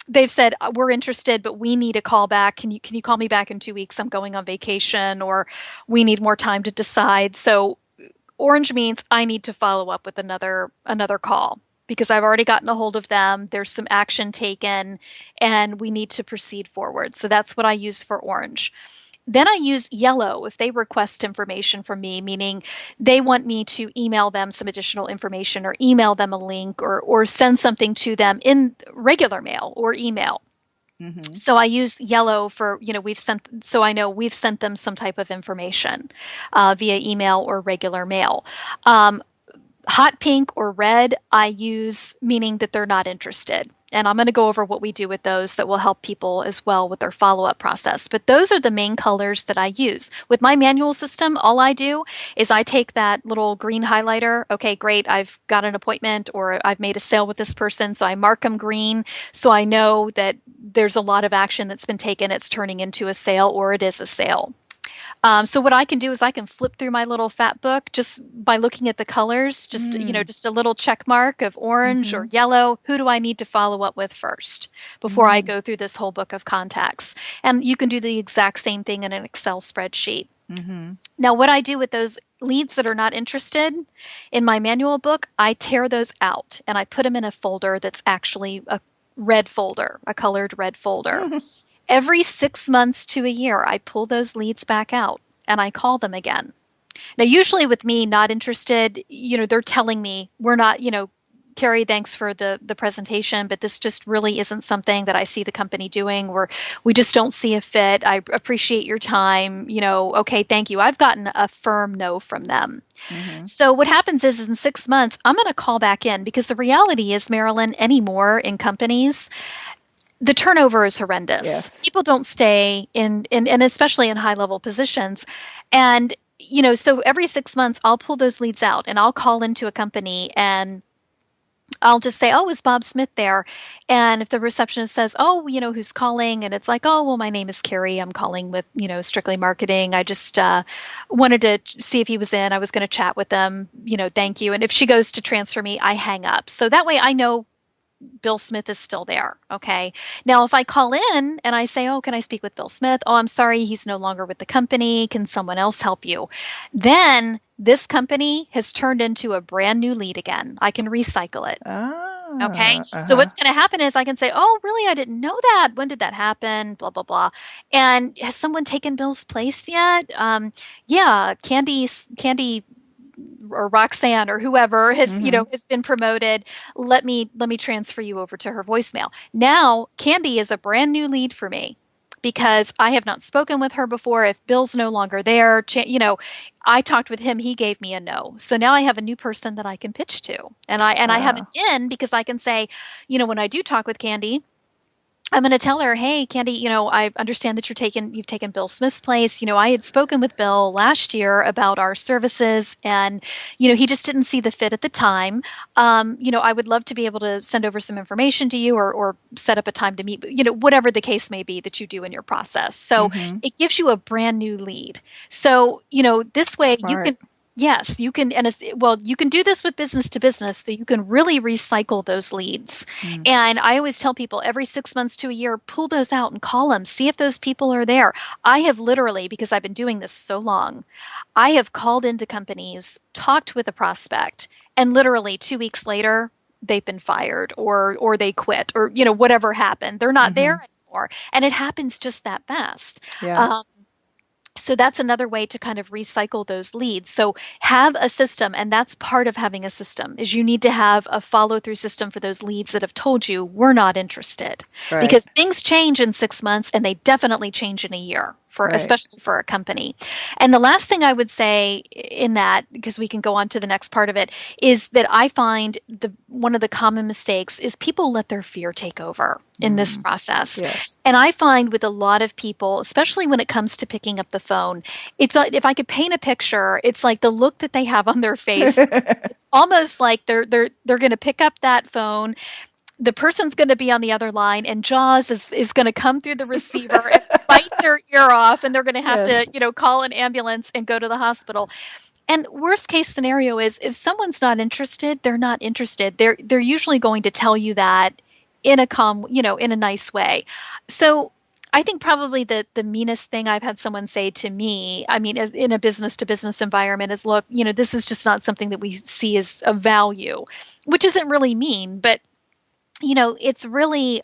S2: they've said we're interested but we need a call back. Can you call me back in 2 weeks? I'm going on vacation or we need more time to decide. So orange means I need to follow up with another call because I've already gotten a hold of them. There's some action taken and we need to proceed forward. So that's what I use for orange. Then I use yellow if they request information from me, meaning they want me to email them some additional information or email them a link or send something to them in regular mail or email.
S1: Mm-hmm.
S2: So I use yellow for, so I know we've sent them some type of information via email or regular mail. Hot pink or red, I use meaning that they're not interested. And I'm going to go over what we do with those that will help people as well with their follow-up process. But those are the main colors that I use. With my manual system, all I do is I take that little green highlighter. Okay, great. I've got an appointment or I've made a sale with this person. So I mark them green. So I know that there's a lot of action that's been taken. It's turning into a sale or it is a sale. So what I can do is I can flip through my little fat book just by looking at the colors, just a little check mark of orange or yellow. Who do I need to follow up with first before I go through this whole book of contacts? And you can do the exact same thing in an Excel spreadsheet. Now, what I do with those leads that are not interested in my manual book, I tear those out and I put them in a folder that's actually a red folder, a colored red folder. Every 6 months to a year, I pull those leads back out and I call them again. Now, usually with me, not interested, they're telling me we're not, Kerry, thanks for the presentation, but this just really isn't something that I see the company doing. We just don't see a fit. I appreciate your time. Okay, thank you. I've gotten a firm no from them. So what happens is in 6 months, I'm going to call back in because the reality is, Marilyn, anymore in companies, the turnover is horrendous.
S1: Yes.
S2: People don't stay and especially in high level positions. And, so every 6 months I'll pull those leads out and I'll call into a company and I'll just say, oh, is Bob Smith there? And if the receptionist says, oh, who's calling? And it's like, oh, well, my name is Kerry. I'm calling with, Strictly Marketing. I just wanted to see if he was in. I was going to chat with them. Thank you. And if she goes to transfer me, I hang up. So that way I know Bill Smith is still there. Okay. Now, if I call in and I say, oh, can I speak with Bill Smith? Oh, I'm sorry. He's no longer with the company. Can someone else help you? Then this company has turned into a brand new lead again. I can recycle it. Okay. So what's going to happen is I can say, oh, really? I didn't know that. When did that happen? Blah, blah, blah. And has someone taken Bill's place yet? Yeah. Candy or Roxanne or whoever has, has been promoted. Let me transfer you over to her voicemail. Now, Candy is a brand new lead for me because I have not spoken with her before. If Bill's no longer there, I talked with him. He gave me a no. So now I have a new person that I can pitch to. And I have an in because I can say, when I do talk with Candy, I'm going to tell her, hey, Candy, I understand that you've taken Bill Smith's place. I had spoken with Bill last year about our services and, he just didn't see the fit at the time. I would love to be able to send over some information to you or set up a time to meet, whatever the case may be that you do in your process. So it gives you a brand new lead. So, this way you can. Yes, you can, you can do this with business to business, so you can really recycle those leads. And I always tell people every 6 months to a year, pull those out and call them, see if those people are there. I have literally, because I've been doing this so long, I have called into companies, talked with a prospect, and literally 2 weeks later, they've been fired or they quit or, whatever happened. They're not there anymore. And it happens just that fast.
S1: Yeah.
S2: So that's another way to kind of recycle those leads. So have a system, and that's part of having a system, is you need to have a follow-through system for those leads that have told you we're not interested. Right. Because things change in 6 months, and they definitely change in a year, especially for a company. And the last thing I would say in that, because we can go on to the next part of it, is that I find one of the common mistakes is people let their fear take over in this process. Yes. And I find with a lot of people, especially when it comes to picking up the phone, it's if I could paint a picture, it's like the look that they have on their face. It's almost like they're going to pick up that phone. The person's going to be on the other line, and Jaws is going to come through the receiver and bite their ear off, and they're going to have to, call an ambulance and go to the hospital. And worst case scenario is if someone's not interested, they're not interested. They're usually going to tell you that in a in a nice way. So I think probably the meanest thing I've had someone say to me, I mean, as in a business to business environment, is, look, this is just not something that we see as a value, which isn't really mean, but it's really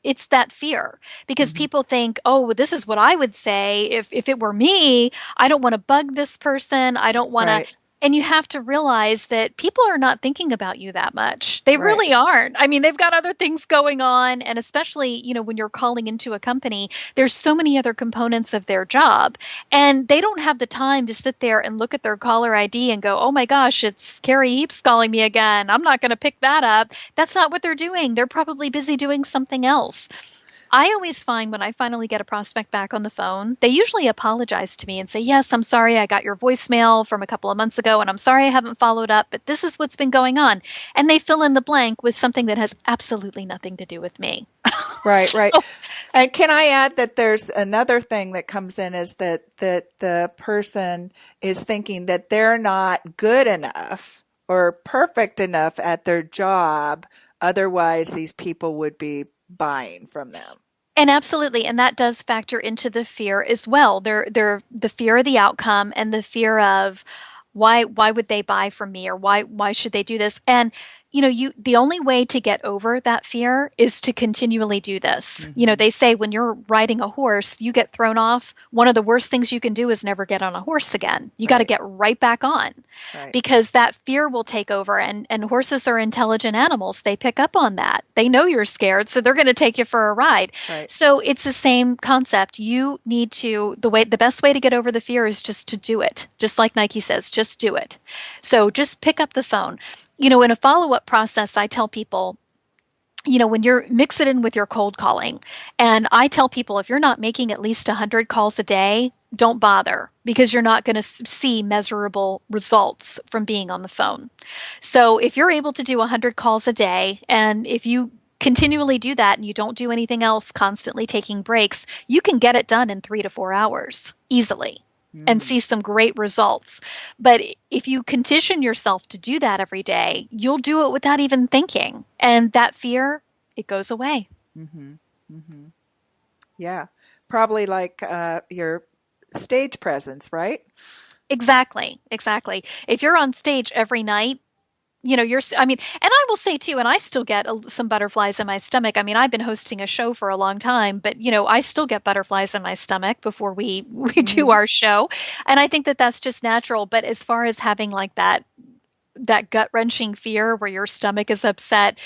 S2: it's that fear because
S1: Hmm.
S2: people think, oh, well, this is what I would say if it were me. I don't want to bug this person. I don't want to.
S1: Right.
S2: And you have to realize that people are not thinking about you that much. They
S1: Right.
S2: really aren't. I mean, they've got other things going on. And especially, when you're calling into a company, there's so many other components of their job. And they don't have the time to sit there and look at their caller ID and go, oh my gosh, it's Kerry Heaps calling me again. I'm not going to pick that up. That's not what they're doing. They're probably busy doing something else. I always find when I finally get a prospect back on the phone, they usually apologize to me and say, yes, I'm sorry I got your voicemail from a couple of months ago, and I'm sorry I haven't followed up, but this is what's been going on. And they fill in the blank with something that has absolutely nothing to do with me.
S1: Right. Right.
S2: So,
S1: And can I add that there's another thing that comes in is that the person is thinking that they're not good enough or perfect enough at their job. Otherwise, these people would be buying from them.
S2: and absolutely, and that does factor into the fear as well. They're the fear of the outcome and the fear of why would they buy from me or why should they do this? And the only way to get over that fear is to continually do this.
S1: Hmm.
S2: They say when you're riding a horse, you get thrown off. One of the worst things you can do is never get on a horse again. You got to
S1: Right.
S2: get right back on
S1: Right.
S2: because that fear will take over, and horses are intelligent animals. They pick up on that. They know you're scared, so they're going to take you for a ride.
S1: Right.
S2: So it's the same concept. You need to the best way to get over the fear is just to do it. Just like Nike says, just do it. So just pick up the phone. In a follow-up process, I tell people, when you're mix it in with your cold calling, and I tell people if you're not making at least 100 calls a day, don't bother because you're not going to see measurable results from being on the phone. So if you're able to do 100 calls a day, and if you continually do that and you don't do anything else, constantly taking breaks, you can get it done in 3 to 4 hours easily and
S1: Mm.
S2: see some great results. But if you condition yourself to do that every day, you'll do it without even thinking. And that fear, it goes away.
S1: Hmm. Hmm. Yeah. Probably like your stage presence, right?
S2: Exactly. Exactly. If you're on stage every night, I mean, and I will say too, and I still get some butterflies in my stomach. I mean, I've been hosting a show for a long time, but I still get butterflies in my stomach before we do
S1: Hmm.
S2: our show. And I think that that's just natural. But as far as having like that gut wrenching fear where your stomach is upset,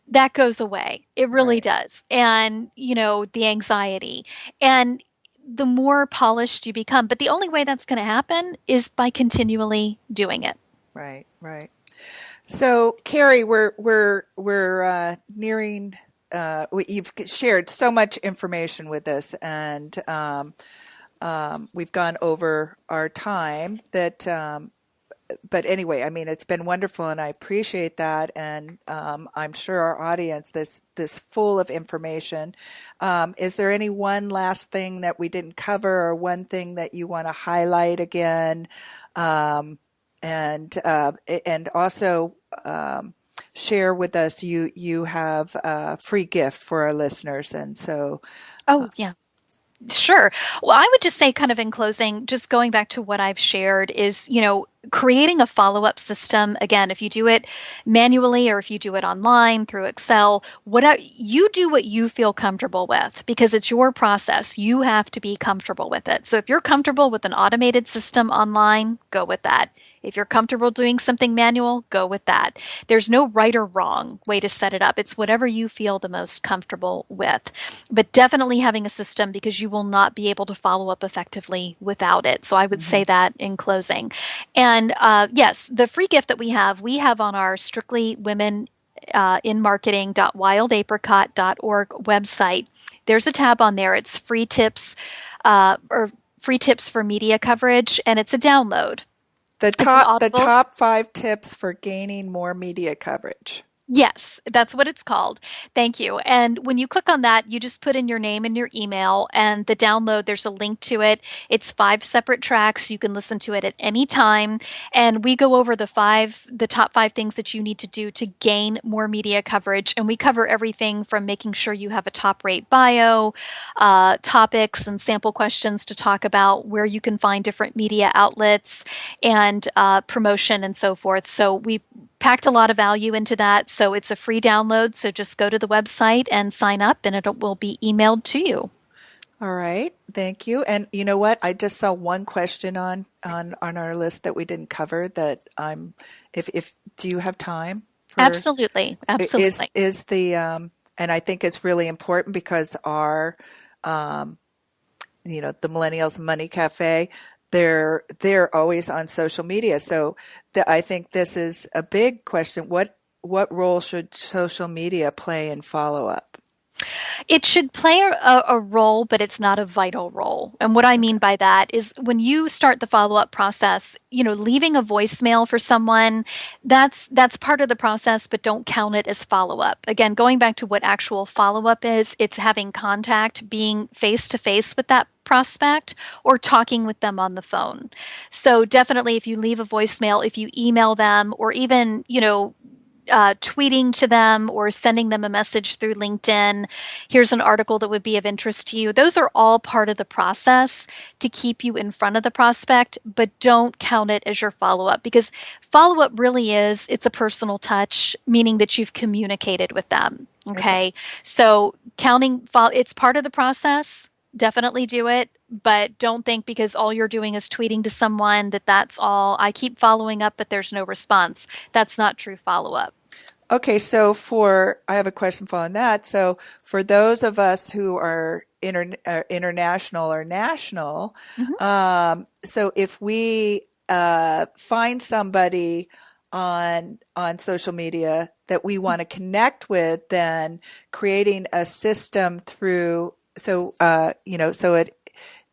S2: that goes away. It really
S1: Right.
S2: does. And, the anxiety and the more polished you become. But the only way that's going to happen is by continually doing it.
S1: Right. Right. So, Carrie, we're nearing. You've shared so much information with us, and we've gone over our time. But anyway, I mean, it's been wonderful, and I appreciate that. And I'm sure our audience this full of information. Is there any one last thing that we didn't cover, or one thing that you want to highlight again? Um, and also share with us. You have a free gift for our listeners, and so
S2: Oh, yeah. Sure. Well, I would just say, kind of in closing, just going back to what I've shared is, creating a follow up system. Again, if you do it manually or if you do it online through Excel, whatever you do what you feel comfortable with because it's your process. You have to be comfortable with it. So if you're comfortable with an automated system online, go with that. If you're comfortable doing something manual, go with that. There's no right or wrong way to set it up. It's whatever you feel the most comfortable with. But definitely having a system because you will not be able to follow up effectively without it. So I would
S1: mhm.
S2: say that in closing. And yes, the free gift that we have on our Strictly Women in marketing.wildapricot.org website. There's a tab on there. It's free tips or free tips for media coverage, and it's a download.
S1: The
S2: It's an
S1: the
S2: Audible.
S1: top 5 tips for gaining more media coverage.
S2: Yes, that's what it's called. Thank you. And when you click on that, you just put in your name and your email, and the download, there's a link to it. It's 5 separate tracks. You can listen to it at any time. And we go over the top 5 things that you need to do to gain more media coverage. And we cover everything from making sure you have a top rate bio, topics and sample questions to talk about, where you can find different media outlets and promotion and so forth. So we packed a lot of value into that. So it's a free download. So just go to the website and sign up, and it will be emailed to you.
S1: All right, thank you. And you know what? I just saw one question on our list that we didn't cover that I'm if do you have time for
S2: Absolutely.
S1: is
S2: Absolutely.
S1: is the and I think it's really important because our the Millennials Money Cafe, they're always on social media. So I think this is a big question. What role should social media play in follow up?
S2: It should play a role, but it's not a vital role. And what I mean
S1: Okay.
S2: by that is when you start the follow-up process, leaving a voicemail for someone, that's part of the process, but don't count it as follow-up. Again, going back to what actual follow-up is, it's having contact, being face to face with that prospect or talking with them on the phone. So definitely if you leave a voicemail, if you email them, or even, tweeting to them or sending them a message through LinkedIn. Here's an article that would be of interest to you. Those are all part of the process to keep you in front of the prospect, but don't count it as your follow-up, because follow-up really it's a personal touch, meaning that you've communicated with them.
S1: Okay.
S2: Okay. So it's part of the process. Definitely do it, but don't think because all you're doing is tweeting to someone that's all. I keep following up, but there's no response. That's not true follow-up.
S1: Okay, so I have a question following that. So for those of us who are international or national,
S2: Mhm.
S1: so if we find somebody on social media that we want to connect with, then creating a system through so it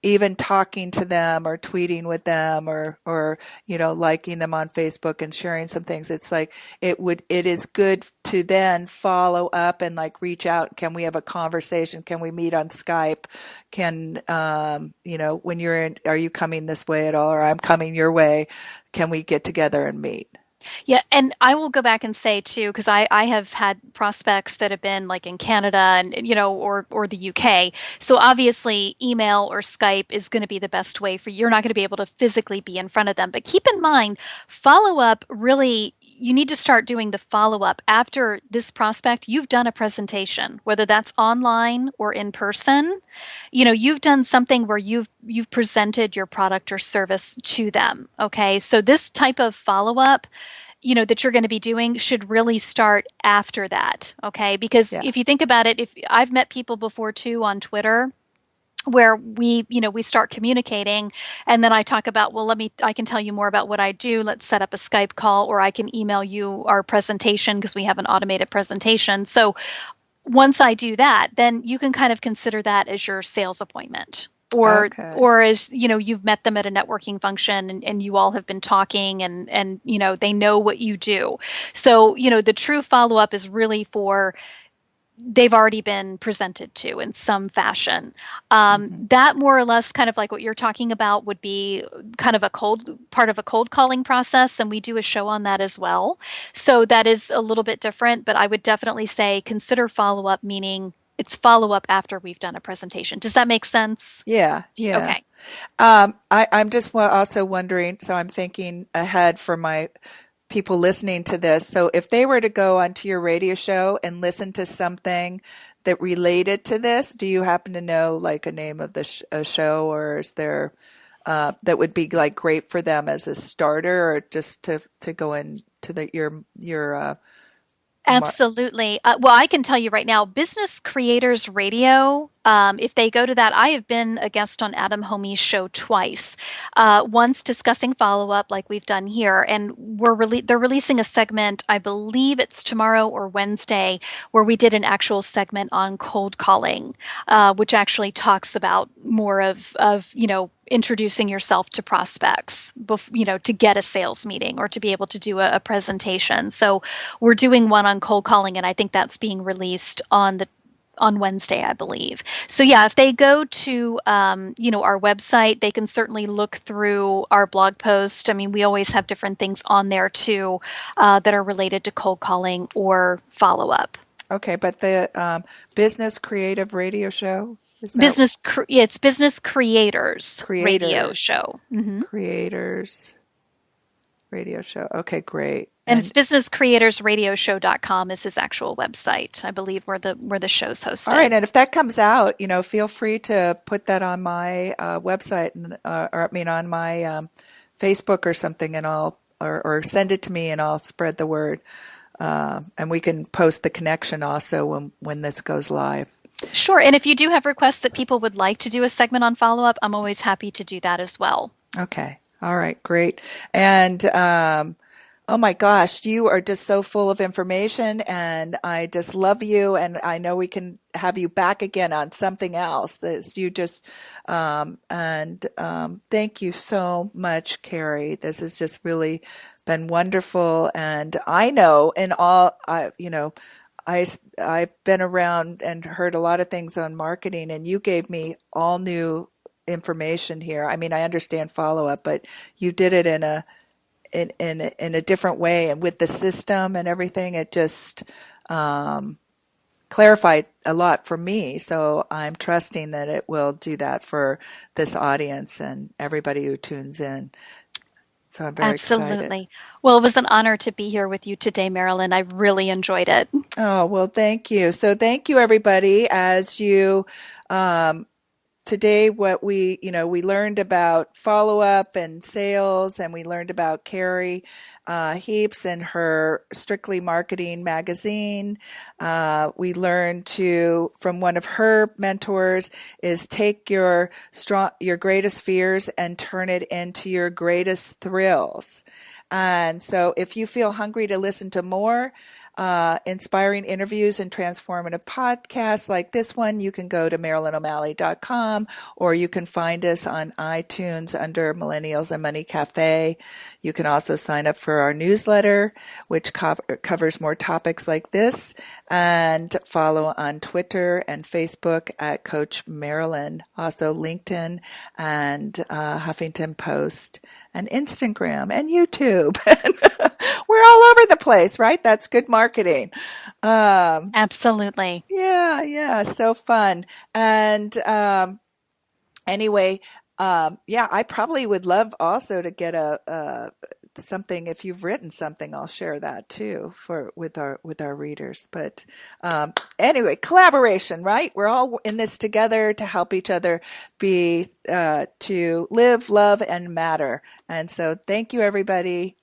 S1: even talking to them or tweeting with them or liking them on Facebook and sharing some things, it's like it is good to then follow up and like reach out. Can we have a conversation? Can we meet on Skype? Can when you're in, are you coming this way at all, or I'm coming your way, can we get together and meet?
S2: Yeah, and I will go back and say too, because I have had prospects that have been like in Canada and or the UK. So obviously, email or Skype is going to be the best way for you. You're not going to be able to physically be in front of them, but keep in mind, follow up really. You need to start doing the follow up after this prospect. You've done a presentation, whether that's online or in person. You've done something where you've presented your product or service to them. Okay, so this type of follow up that you're going to be doing should really start after that. Okay. Because
S1: Yeah.
S2: if you think about it, if I've met people before too on Twitter where we start communicating and then I talk about, well, I can tell you more about what I do. Let's set up a Skype call, or I can email you our presentation because we have an automated presentation. So once I do that, then you can kind of consider that as your sales appointment.
S1: Okay.
S2: Or as you've met them at a networking function and you all have been talking and they know what you do. So the true follow up is really for they've already been presented to in some fashion.
S1: Hmm.
S2: That more or less kind of like what you're talking about would be kind of part of a cold calling process. And we do a show on that as well. So that is a little bit different, but I would definitely say consider follow up, meaning it's follow up after we've done a presentation. Does that make sense?
S1: Yeah. Yeah.
S2: Okay.
S1: I'm just also wondering, so I'm thinking ahead for my people listening to this. So if they were to go onto your radio show and listen to something that related to this, do you happen to know like a name of the a show, or is there that would be like great for them as a starter, or just to go into your mar-
S2: Absolutely. Well, I can tell you right now, Business Creators Radio, if they go to that, I have been a guest on Adam Homey's show twice. Once discussing follow up, like we've done here, and they're releasing a segment, I believe it's tomorrow or Wednesday, where we did an actual segment on cold calling, which actually talks about more of introducing yourself to prospects, to get a sales meeting or to be able to do a presentation. So we're doing one on cold calling, and I think that's being released on Wednesday, I believe. So yeah, if they go to our website, they can certainly look through our blog post. I mean, we always have different things on there too that are related to cold calling or follow up.
S1: Okay, but the business creative radio show, is that
S2: It's Business Creators Radio
S1: creators
S2: Show. Hmm.
S1: creators Radio show. Okay, great.
S2: And it's businesscreatorsradioshow.com is his actual website, I believe, where the show's hosted.
S1: All right, and if that comes out, feel free to put that on my website, on my Facebook or something, and or send it to me, and I'll spread the word. And we can post the connection also when this goes live.
S2: Sure, and if you do have requests that people would like to do a segment on follow-up, I'm always happy to do that as well.
S1: Okay, all right, great. And oh my gosh, you are just so full of information, and I just love you. And I know we can have you back again on something else. Thank you so much, Kerry. This has just really been wonderful. And I know I've been around and heard a lot of things on marketing, and you gave me all new information here. I mean, I understand follow-up, but you did it in a different way, and with the system and everything, it just clarified a lot for me. So I'm trusting that it will do that for this audience and everybody who tunes in. So I'm very excited.
S2: Well, it was an honor to be here with you today, Marilyn. I really enjoyed it.
S1: Oh, well, thank you. So thank you, everybody. As you today, what we learned about follow-up and sales, and we learned about Kerry Heaps and her Strictly Marketing magazine. We learned from one of her mentors is take your greatest fears and turn it into your greatest thrills. And so if you feel hungry to listen to more inspiring interviews and transformative podcasts like this one, you can go to MarilynO'Malley.com, or you can find us on iTunes under Millennials and Money Cafe. You can also sign up for our newsletter, which covers more topics like this, and follow on Twitter and Facebook at Coach Marilyn, also LinkedIn and Huffington Post and Instagram and YouTube. We're all over the place, right? That's good marketing.
S2: Absolutely.
S1: Yeah. So fun. And anyway, I probably would love also to get something. If you've written something, I'll share that too with our readers. But anyway, collaboration, right? We're all in this together to help each other to live, love, and matter. And so thank you, everybody.